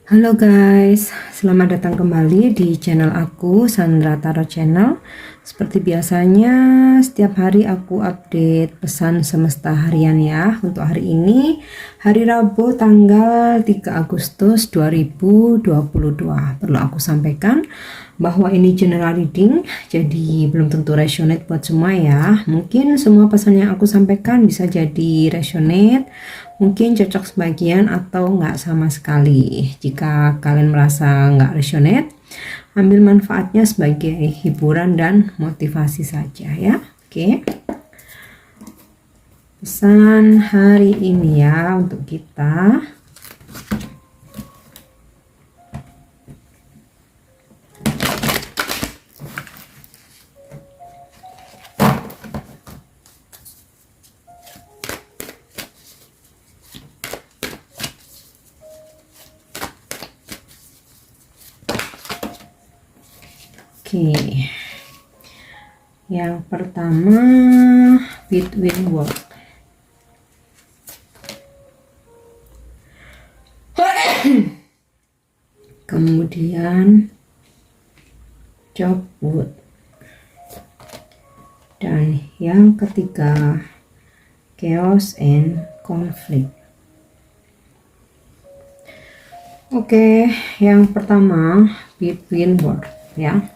Halo guys, selamat datang kembali di channel aku, Sandra Tarot Channel. Seperti biasanya, setiap hari aku update pesan semesta harian ya. Untuk hari ini, hari Rabu tanggal 3 Agustus 2022. Perlu aku sampaikan bahwa ini general reading, jadi belum tentu resonate buat semua ya. Mungkin semua pesan yang aku sampaikan bisa jadi resonate, mungkin cocok sebagian atau nggak sama sekali. Jika kalian merasa nggak resonate, ambil manfaatnya sebagai hiburan dan motivasi saja ya. Oke. Pesan hari ini ya untuk kita. Oke, yang pertama between world. Kemudian job wood. Dan yang ketiga chaos and conflict. Oke, yang pertama between world ya.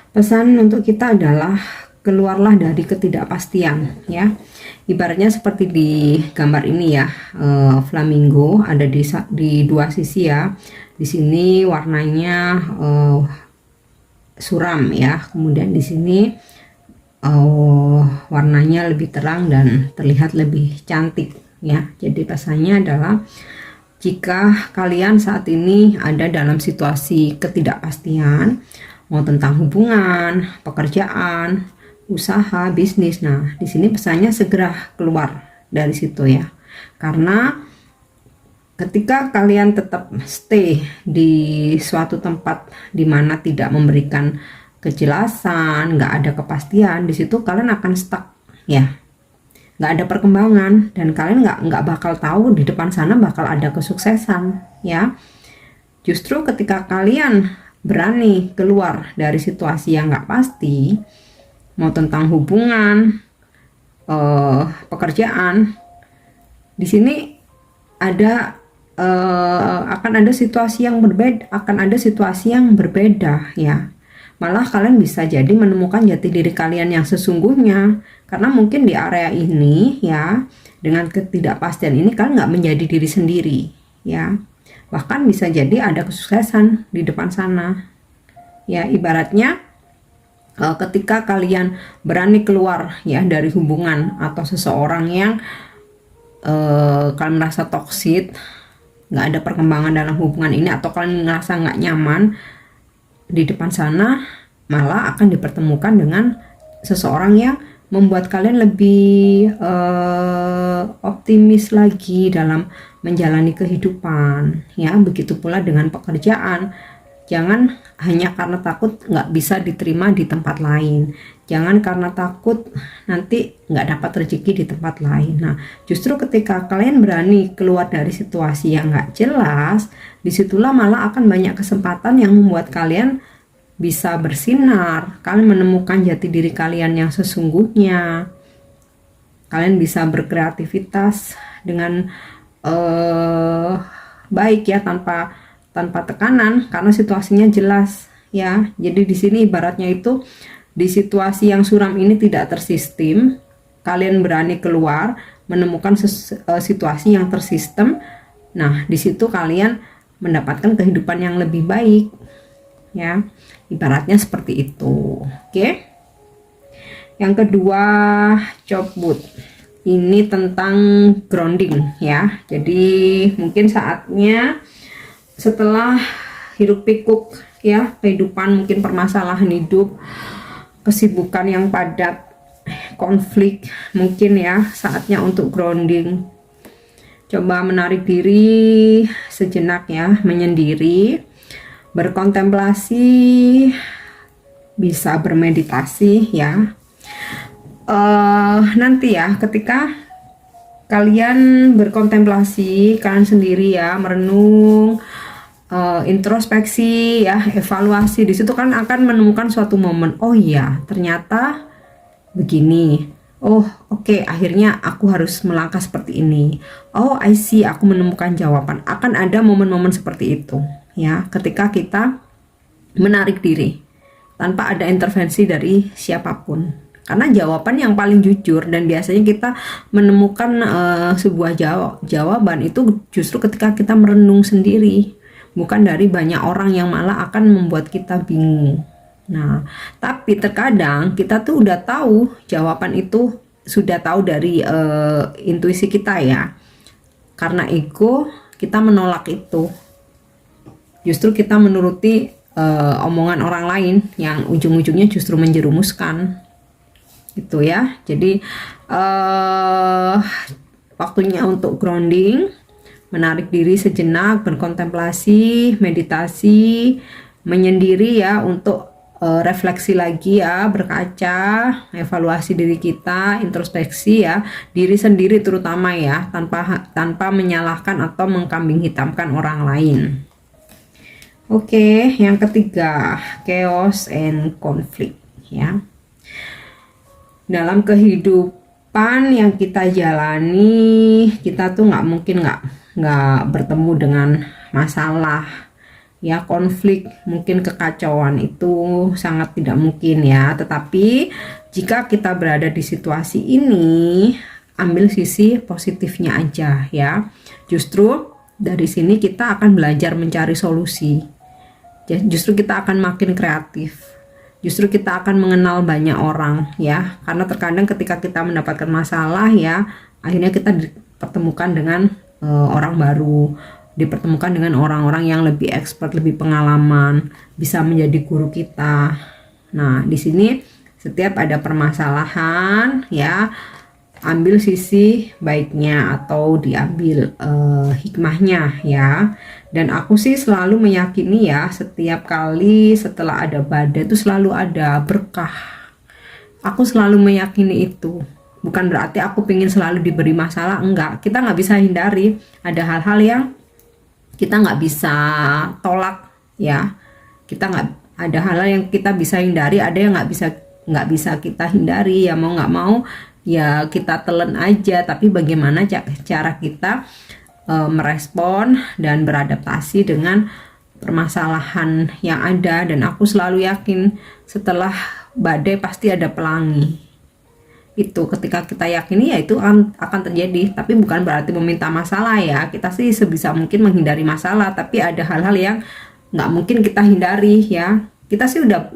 Pesan untuk kita adalah keluarlah dari ketidakpastian ya. Ibaratnya seperti di gambar ini ya, flamingo ada di dua sisi ya. Di sini warnanya suram ya, kemudian di sini warnanya lebih terang dan terlihat lebih cantik ya. Jadi pesannya adalah jika kalian saat ini ada dalam situasi ketidakpastian, mau tentang hubungan, pekerjaan, usaha, bisnis. Nah, di sini pesannya segera keluar dari situ ya. Karena ketika kalian tetap stay di suatu tempat di mana tidak memberikan kejelasan, nggak ada kepastian, di situ kalian akan stuck ya. Nggak ada perkembangan dan kalian nggak bakal tahu di depan sana bakal ada kesuksesan ya. Justru ketika kalian berani keluar dari situasi yang nggak pasti, mau tentang hubungan, pekerjaan, di sini ada akan ada situasi yang berbeda ya. Malah kalian bisa jadi menemukan jati diri kalian yang sesungguhnya, karena mungkin di area ini ya, dengan ketidakpastian ini kalian nggak menjadi diri sendiri ya. Bahkan bisa jadi ada kesuksesan di depan sana ya. Ibaratnya ketika kalian berani keluar ya dari hubungan atau seseorang yang kalian merasa toksik, nggak ada perkembangan dalam hubungan ini, atau kalian merasa nggak nyaman, di depan sana malah akan dipertemukan dengan seseorang yang membuat kalian lebih optimis lagi dalam menjalani kehidupan ya. Begitu pula dengan pekerjaan. Jangan hanya karena takut nggak bisa diterima di tempat lain, jangan karena takut nanti nggak dapat rezeki di tempat lain. Nah, justru ketika kalian berani keluar dari situasi yang nggak jelas, disitulah malah akan banyak kesempatan yang membuat kalian bisa bersinar, kalian menemukan jati diri kalian yang sesungguhnya, kalian bisa berkreativitas dengan baik ya, tanpa tekanan karena situasinya jelas ya. Jadi di sini ibaratnya itu di situasi yang suram ini tidak tersistem, kalian berani keluar menemukan situasi yang tersistem. Nah, di situ kalian mendapatkan kehidupan yang lebih baik ya. Ibaratnya seperti itu. Oke. Yang kedua, job wood. Ini tentang grounding ya. Jadi mungkin saatnya setelah hiruk pikuk ya kehidupan, mungkin permasalahan hidup, kesibukan yang padat, konflik, mungkin ya saatnya untuk grounding. Coba menarik diri sejenak ya, menyendiri, berkontemplasi, bisa bermeditasi ya. Nanti ya ketika kalian berkontemplasi, kalian sendiri ya, merenung, introspeksi ya, evaluasi. Di situ kan akan menemukan suatu momen, oh iya ternyata begini, oh oke, akhirnya aku harus melangkah seperti ini, oh I see, aku menemukan jawaban. Akan ada momen-momen seperti itu ya, ketika kita menarik diri tanpa ada intervensi dari siapapun, karena jawaban yang paling jujur. Dan biasanya kita menemukan sebuah jawaban itu justru ketika kita merenung sendiri, bukan dari banyak orang yang malah akan membuat kita bingung. Nah, tapi terkadang kita tuh udah tahu jawaban itu, sudah tahu dari intuisi kita ya. Karena ego, kita menolak itu. Justru kita menuruti omongan orang lain yang ujung-ujungnya justru menjerumuskan. Gitu ya. Jadi waktunya untuk grounding, menarik diri sejenak, berkontemplasi, meditasi, menyendiri ya, untuk refleksi lagi ya, berkaca, evaluasi diri kita, introspeksi ya, diri sendiri terutama ya, tanpa menyalahkan atau mengkambing hitamkan orang lain. Oke, yang ketiga, chaos and conflict ya. Dalam kehidupan yang kita jalani, kita tuh nggak mungkin nggak bertemu dengan masalah ya, konflik, mungkin kekacauan, itu sangat tidak mungkin ya. Tetapi jika kita berada di situasi ini, ambil sisi positifnya aja ya. Justru dari sini kita akan belajar mencari solusi. Justru kita akan makin kreatif. Justru kita akan mengenal banyak orang ya. Karena terkadang ketika kita mendapatkan masalah ya, akhirnya kita dipertemukan dengan orang baru, dipertemukan dengan orang-orang yang lebih expert, lebih pengalaman, bisa menjadi guru kita. Nah, di sini setiap ada permasalahan ya, ambil sisi baiknya atau diambil hikmahnya ya. Dan aku sih selalu meyakini ya, setiap kali setelah ada badai itu selalu ada berkah. Aku selalu meyakini itu. Bukan berarti aku pengen selalu diberi masalah, enggak. Kita nggak bisa hindari, ada hal-hal yang kita nggak bisa tolak ya. Kita nggak, ada hal yang kita bisa hindari, ada yang nggak bisa kita hindari ya. Mau nggak mau ya kita telan aja. Tapi bagaimana cara kita merespon dan beradaptasi dengan permasalahan yang ada. Dan aku selalu yakin setelah badai pasti ada pelangi. Itu ketika kita yakini ya itu akan terjadi. Tapi bukan berarti meminta masalah ya. Kita sih sebisa mungkin menghindari masalah, tapi ada hal-hal yang nggak mungkin kita hindari ya. Kita sih udah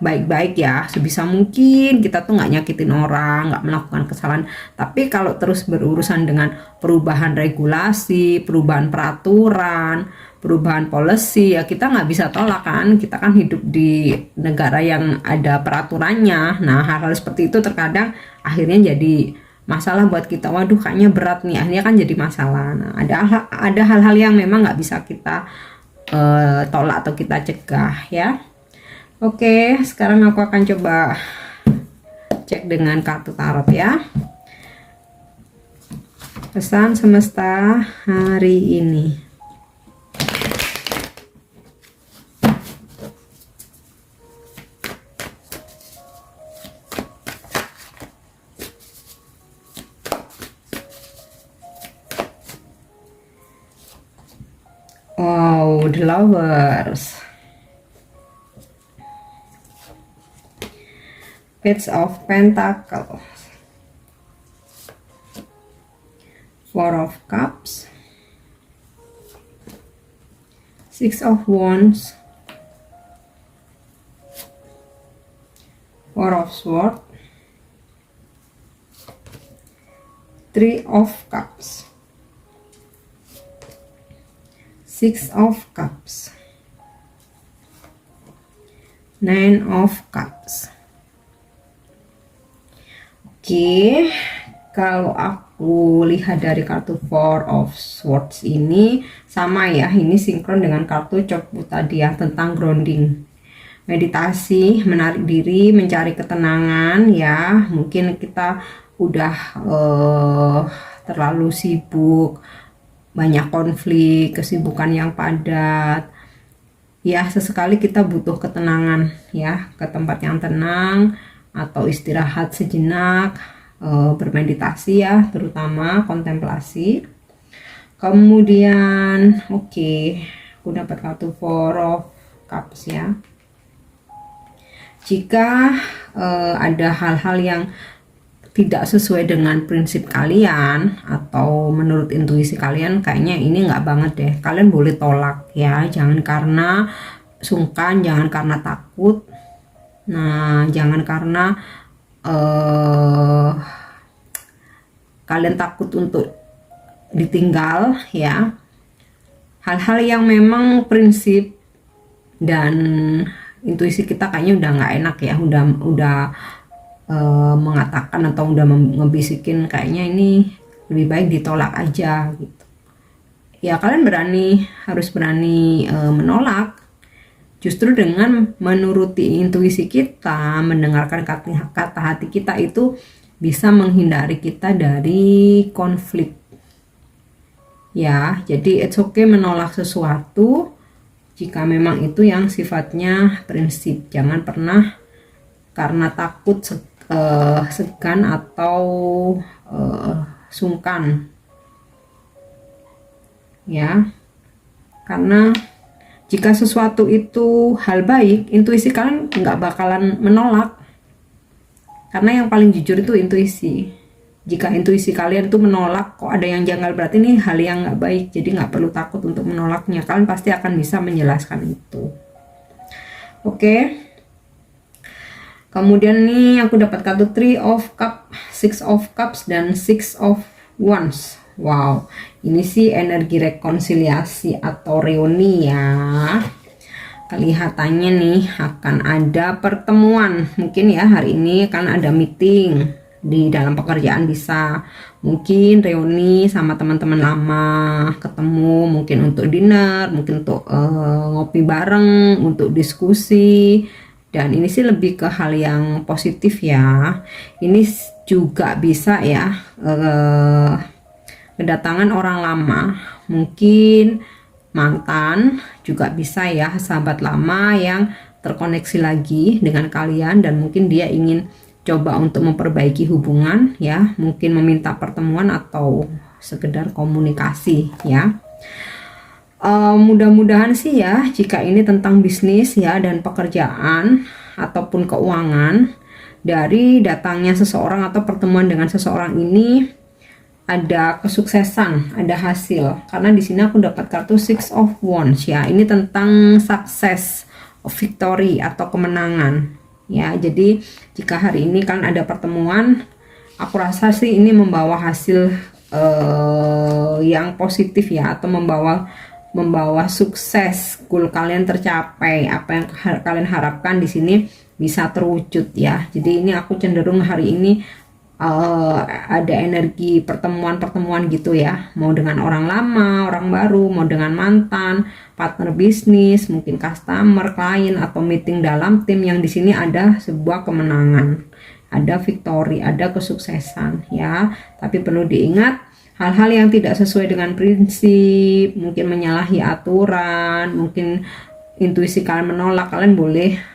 baik-baik ya, sebisa mungkin kita tuh nggak nyakitin orang, nggak melakukan kesalahan. Tapi kalau terus berurusan dengan perubahan regulasi, perubahan peraturan, perubahan policy ya, kita nggak bisa tolak kan. Kita kan hidup di negara yang ada peraturannya. Nah, hal-hal seperti itu terkadang akhirnya jadi masalah buat kita. Waduh, kayaknya berat nih, akhirnya kan jadi masalah. Nah, ada hal-hal yang memang nggak bisa kita tolak atau kita cegah ya. Oke, sekarang aku akan coba cek dengan kartu tarot ya. Pesan semesta hari ini. Wow, the Lovers. Page of Pentacles, Four of Cups, Six of Wands, Four of Swords, Three of Cups, Six of Cups, Nine of Cups. Oke, kalau aku lihat dari kartu Four of Swords ini sama ya, ini sinkron dengan kartu Chopu tadi ya, tentang grounding, meditasi, menarik diri, mencari ketenangan ya. Mungkin kita udah terlalu sibuk banyak konflik, kesibukan yang padat. Ya, sesekali kita butuh ketenangan ya, ke tempat yang tenang atau istirahat sejenak, bermeditasi ya, terutama kontemplasi. Kemudian aku dapat kartu Four of Cups ya. Jika ada hal-hal yang tidak sesuai dengan prinsip kalian atau menurut intuisi kalian, kayaknya ini nggak banget deh, kalian boleh tolak ya. Jangan karena sungkan, jangan karena takut, nah jangan karena kalian takut untuk ditinggal ya. Hal-hal yang memang prinsip dan intuisi kita kayaknya udah nggak enak ya, udah mengatakan atau udah ngebisikin kayaknya ini lebih baik ditolak aja gitu ya. Kalian harus berani menolak. Justru dengan menuruti intuisi kita, mendengarkan kata hati kita, itu bisa menghindari kita dari konflik ya. Jadi it's okay menolak sesuatu jika memang itu yang sifatnya prinsip. Jangan pernah karena takut, segan atau sungkan ya. Karena jika sesuatu itu hal baik, intuisi kalian nggak bakalan menolak, karena yang paling jujur itu intuisi. Jika intuisi kalian tuh menolak, kok ada yang janggal, berarti ini hal yang nggak baik. Jadi nggak perlu takut untuk menolaknya, kalian pasti akan bisa menjelaskan itu. Kemudian nih aku dapat kartu Three of Cups, Six of Cups, dan Six of Wands. Wow, ini sih energi rekonsiliasi atau reuni ya. Kelihatannya nih akan ada pertemuan, mungkin ya hari ini kan ada meeting di dalam pekerjaan, bisa mungkin reuni sama teman-teman lama, ketemu mungkin untuk dinner, mungkin untuk ngopi bareng, untuk diskusi. Dan ini sih lebih ke hal yang positif ya. Ini juga bisa ya, kedatangan orang lama, mungkin mantan, juga bisa ya, sahabat lama yang terkoneksi lagi dengan kalian dan mungkin dia ingin coba untuk memperbaiki hubungan ya, mungkin meminta pertemuan atau sekedar komunikasi ya. Mudah-mudahan sih ya, jika ini tentang bisnis ya dan pekerjaan ataupun keuangan, dari datangnya seseorang atau pertemuan dengan seseorang ini ada kesuksesan, ada hasil. Karena di sini aku dapat kartu Six of Wands ya. Ini tentang sukses, victory atau kemenangan ya. Jadi jika hari ini kan ada pertemuan, aku rasa sih ini membawa hasil yang positif ya, atau membawa sukses, goal kalian tercapai, apa yang kalian harapkan di sini bisa terwujud ya. Jadi ini aku cenderung hari ini ada energi pertemuan gitu ya, mau dengan orang lama, orang baru, mau dengan mantan, partner bisnis, mungkin customer, klien, atau meeting dalam tim, yang di sini ada sebuah kemenangan, ada victory, ada kesuksesan ya. Tapi perlu diingat, hal-hal yang tidak sesuai dengan prinsip, mungkin menyalahi aturan, mungkin intuisi kalian menolak, kalian boleh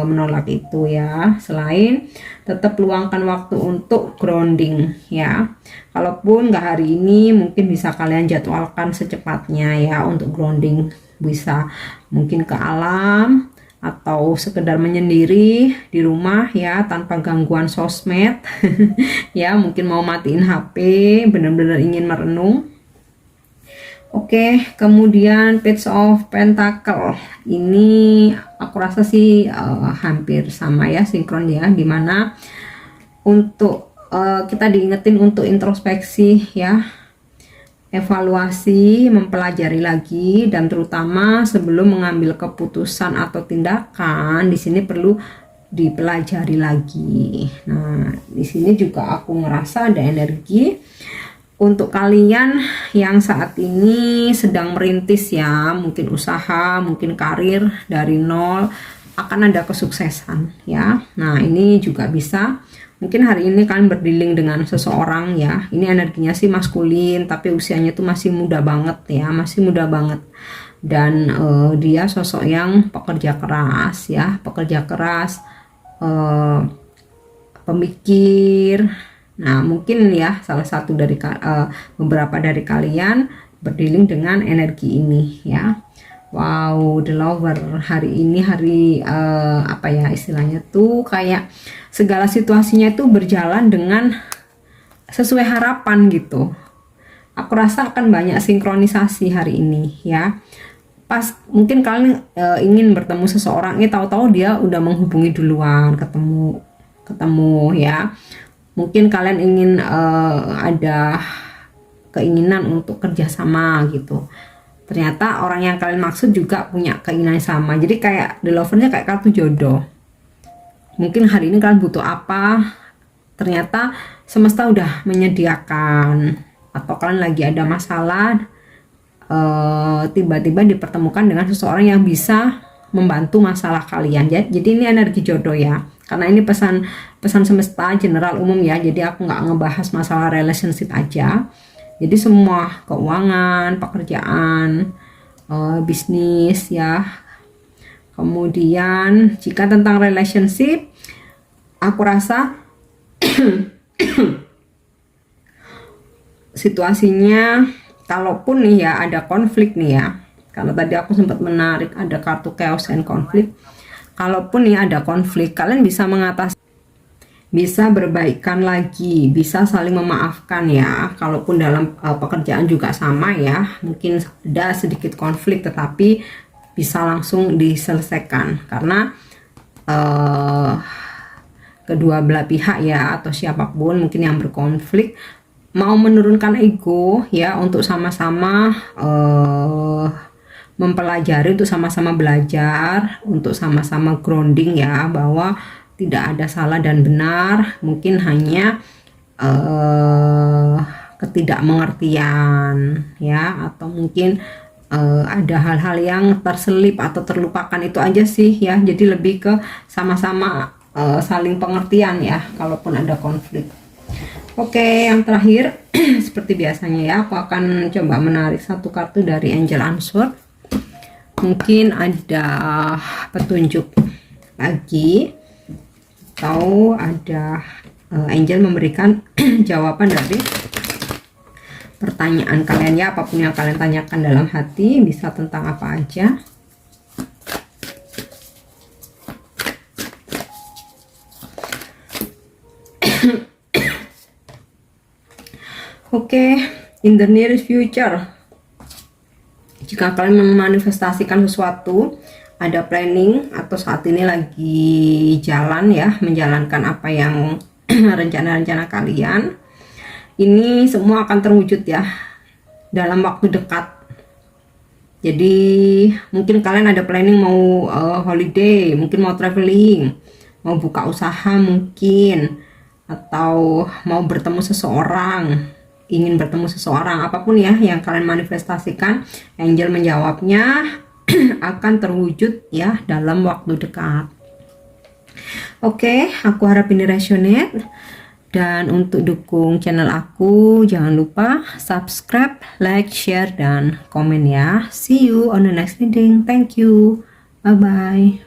menolak itu ya. Selain tetap luangkan waktu untuk grounding ya. Kalaupun nggak hari ini, mungkin bisa kalian jadwalkan secepatnya ya untuk grounding. Bisa mungkin ke alam atau sekedar menyendiri di rumah ya, tanpa gangguan sosmed ya. Mungkin mau matiin HP, benar-benar ingin merenung. Kemudian Page of Pentacle ini aku rasa sih hampir sama ya, sinkron ya, dimana untuk kita diingetin untuk introspeksi ya, evaluasi, mempelajari lagi, dan terutama sebelum mengambil keputusan atau tindakan, di sini perlu dipelajari lagi. Nah, di sini juga aku ngerasa ada energi untuk kalian yang saat ini sedang merintis ya, mungkin usaha, mungkin karir dari nol, akan ada kesuksesan ya. Nah, ini juga bisa Mungkin hari ini kalian berdealing dengan seseorang ya. Ini energinya sih maskulin, tapi usianya tuh masih muda banget ya, masih muda banget. Dan dia sosok yang pekerja keras ya, pekerja keras, pemikir. Nah, mungkin ya salah satu dari beberapa dari kalian berdealing dengan energi ini ya. Wow, the lover hari ini hari apa ya istilahnya tuh, kayak segala situasinya itu berjalan dengan sesuai harapan gitu. Aku rasa akan banyak sinkronisasi hari ini ya. Pas mungkin kalian ingin bertemu seseorang, tahu-tahu dia udah menghubungi duluan, ketemu ya. Mungkin kalian ingin ada keinginan untuk kerjasama gitu. Ternyata orang yang kalian maksud juga punya keinginan sama. Jadi kayak the lover-nya kayak kartu jodoh. Mungkin hari ini kalian butuh apa, ternyata semesta udah menyediakan. Atau kalian lagi ada masalah, tiba-tiba dipertemukan dengan seseorang yang bisa membantu masalah kalian. Jadi ini energi jodoh ya. Karena ini pesan semesta general umum ya. Jadi aku nggak ngebahas masalah relationship aja. Jadi semua keuangan, pekerjaan, bisnis ya. Kemudian jika tentang relationship, aku rasa situasinya, kalaupun nih ya ada konflik nih ya. Karena tadi aku sempat menarik ada kartu chaos and konflik. Kalaupun nih ada konflik, kalian bisa mengatasi, bisa berbaikan lagi, bisa saling memaafkan ya. Kalaupun dalam pekerjaan juga sama ya, mungkin ada sedikit konflik tetapi bisa langsung diselesaikan karena kedua belah pihak ya, atau siapapun mungkin yang berkonflik mau menurunkan ego ya, untuk sama-sama mempelajari, untuk sama-sama belajar, untuk sama-sama grounding ya, bahwa tidak ada salah dan benar, mungkin hanya ketidakmengertian ya, atau mungkin ada hal-hal yang terselip atau terlupakan, itu aja sih ya. Jadi lebih ke sama-sama saling pengertian ya kalaupun ada konflik. Oke, yang terakhir seperti biasanya ya, aku akan coba menarik satu kartu dari Angel Answer. Mungkin ada petunjuk lagi, atau ada angel memberikan jawaban dari pertanyaan kalian ya, apapun yang kalian tanyakan dalam hati, bisa tentang apa aja. Oke, in the near future, jika kalian memanifestasikan sesuatu, ada planning atau saat ini lagi jalan ya, menjalankan apa yang rencana-rencana kalian, ini semua akan terwujud ya dalam waktu dekat. Jadi mungkin kalian ada planning mau holiday, mungkin mau traveling, mau buka usaha mungkin, atau mau bertemu seseorang, ingin bertemu seseorang, apapun ya yang kalian manifestasikan, angel menjawabnya akan terwujud ya dalam waktu dekat. Oke, aku harap ini resonate. Dan untuk dukung channel aku, jangan lupa subscribe, like, share, dan komen ya. See you on the next reading. Thank you. Bye bye.